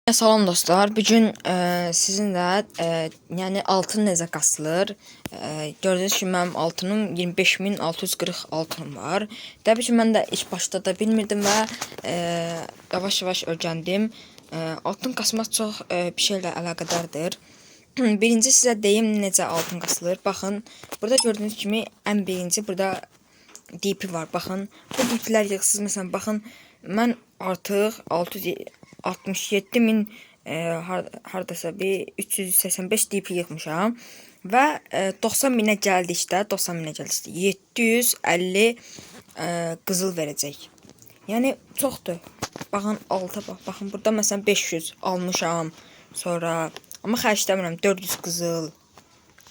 Salam dostlar. Bugün sizinlə yəni altın necə qasılır. Gördüyünüz kimi mənim altınım 25.640 altınım var. Təbii ki, mən də ilk başda da bilmirdim və yavaş-yavaş öyrəndim. Altın qasmaq çox bir şeylə əlaqədardır. Birinci sizə deyim necə altın qasılır. Baxın, burada gördüyünüz kimi ən birinci burada DP var. Baxın, bu DP-lər yığsız. Məsələn, baxın, mən artıq 67.000 hardasa bir 385 DP yığmışam və 90.000-ə gəldikdə 750 qızıl verəcək. Yəni çoxdur. Baxın alta bax. Baxın burada məsələn 500 almışam. Sonra amma xərcləmirəm 400 qızıl.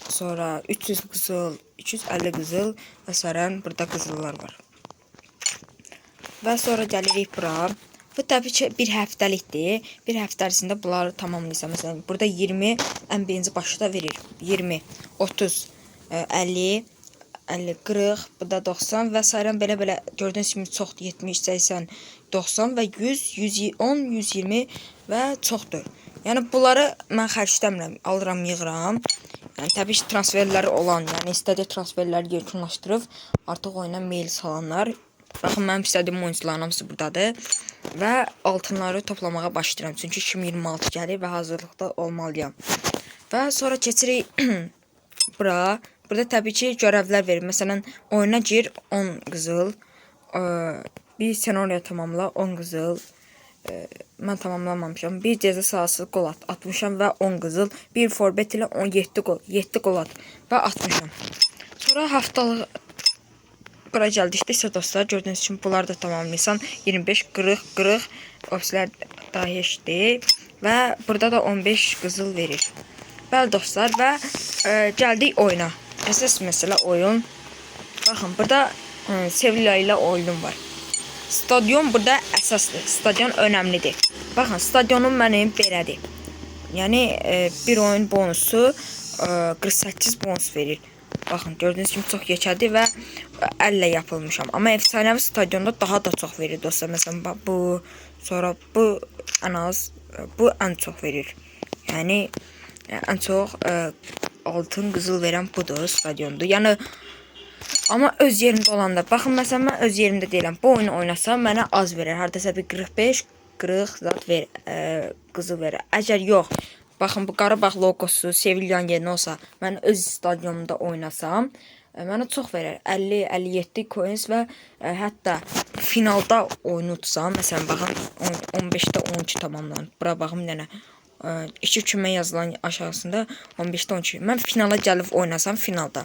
Sonra 300 qızıl, 250 qızıl və sonra burada qızıllar var. Və sonra gəlirik bura. Bu təbii ki bir həftəlikdir. Bir həftə ərzində bunları tamamlayırsam, məsələn, burada 20 ən birinci başda verir. 20, 30, 50, 50, 40, bu da 90 və sairən belə gördüyünüz kimi çoxdur. 70, 80, 90 və 100, 110, 120 və çoxdur. Yəni bunları mən xərcləmirəm, alıram, yığıram. Yəni təbii ki transferləri olan, yəni istədiyi transferləri yekunlaşdırıb artıq oyuna mail salanlar. Baxın, mənim istədiyim oyuncuların hamısı buradadır. Və altınları toplamağa başlayıram. Çünki 2026 gəlir və hazırlıqda olmalıyam. Və sonra keçirik bura. Burada təbii ki görevlər verir. Məsələn, oyuna gir 10 qızıl. Bir senaryo tamamla 10 qızıl. Mən tamamlamamışam. Bir ceza sahası qol at 60-am və 10 qızıl. Bir forbet ilə 17 qol, 7 qol at və 60-am. Sonra haftalıq bura gəldikdə isə dostlar, gördüyünüz kimi bunları da tamamlayırsan 25, 40, 40 opsilər daha heçdir və burada da 15 qızıl verir. Bəli dostlar, və gəldik oyuna. Əsas məsələ oyun. Baxın, burada Sevilla ilə oyunum var. Stadion burada əsasdır. Stadion önəmlidir. Baxın, stadionum mənim belədir. Yəni bir oyun bonusu 48 bonus verir. Baxın, gördüyünüz kimi çox yekədir və əllə yapılmışam. Amma efsanəvi stadionda daha da çox verir dostlar. Məsələn, bu, sonra bu ən az, bu ən çox verir. Yəni ən çox altın qızıl verən budur, stadiondur. Yəni amma öz yerində olanda, baxın məsələn mən öz yerimdə deyiləm. Bu oyunu oynasam mənə az verir. Hardasa bir 45, 40 zat qızıl verir. Əgər yox, baxın bu Qarabağ logosu Sevillanın yerinə olsa, mən öz stadionumda oynasam, mənə çox verir. 50, 57 coins və hətta finalda oyunu utsam, məsələn baxın 15-də 12 tamamlanır. Bura baxım bir dənə 2 kümə yazılan aşağısında 15-də 12. Mən finala gəlib oynasam finalda.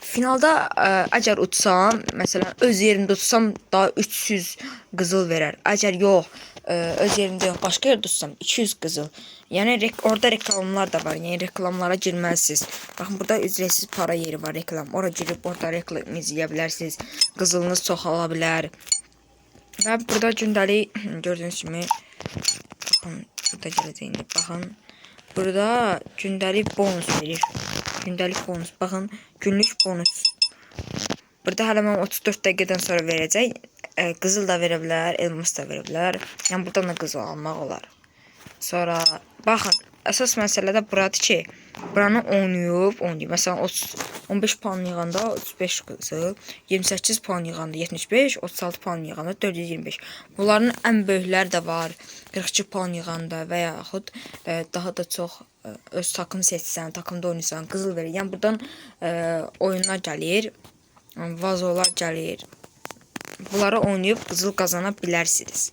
Finalda əgər utsam, məsələn öz yerimdə utsam daha 300 qızıl verər. Əgər yox, öz yerimdə yox, başqa yerdə utsam 200 qızıl. Yəni orada reklamlar da var. Yəni reklamlara girməlisiniz. Baxın, burada ücretsiz para yeri var, reklam. Ora girib orada reklam izləyə bilərsiniz. Qızılınız çoxala bilər. Və burada gündəlik gördüyünüz kimi baxın, burada gələcəyini baxın. Burada gündəlik bonus verir. Gündəlik bonus. Baxın, günlük bonus. Burada hələ mən 34 dəqiqədən sonra verəcək. Qızıl da verə bilər, elmas da verə bilər. Yəni buradan da qızıl almaq olar. Sonra baxın, əsas məsələ də buradır ki, buranı oynayıb. Məsələn 15 puan yığanda 35 qızıl, 28 puan yığanda 75, 36 puan yığanda 425. Bunların ən böyükləri də var. 42 puan yığanda və yaxud daha da çox öz takım seçsən, takımda oynayırsan, qızıl verir. Yəni buradan oyunlar gəlir, vazolar gəlir. Bunları oynayıb qızıl qazana bilərsiniz.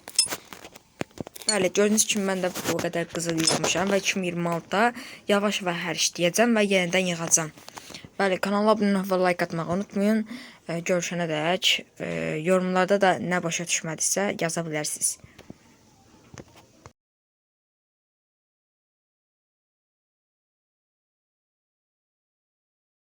Bəli, gördüyünüz kimi mən də bu qədər qızıl yığmışam və 2026-da yavaş və hər işləyəcəm və yenidən yığacam. Bəli, kanala abunə və like atmağı unutmayın. Görüşənədək yorumlarda da nə başa düşmədisə yaza bilərsiniz.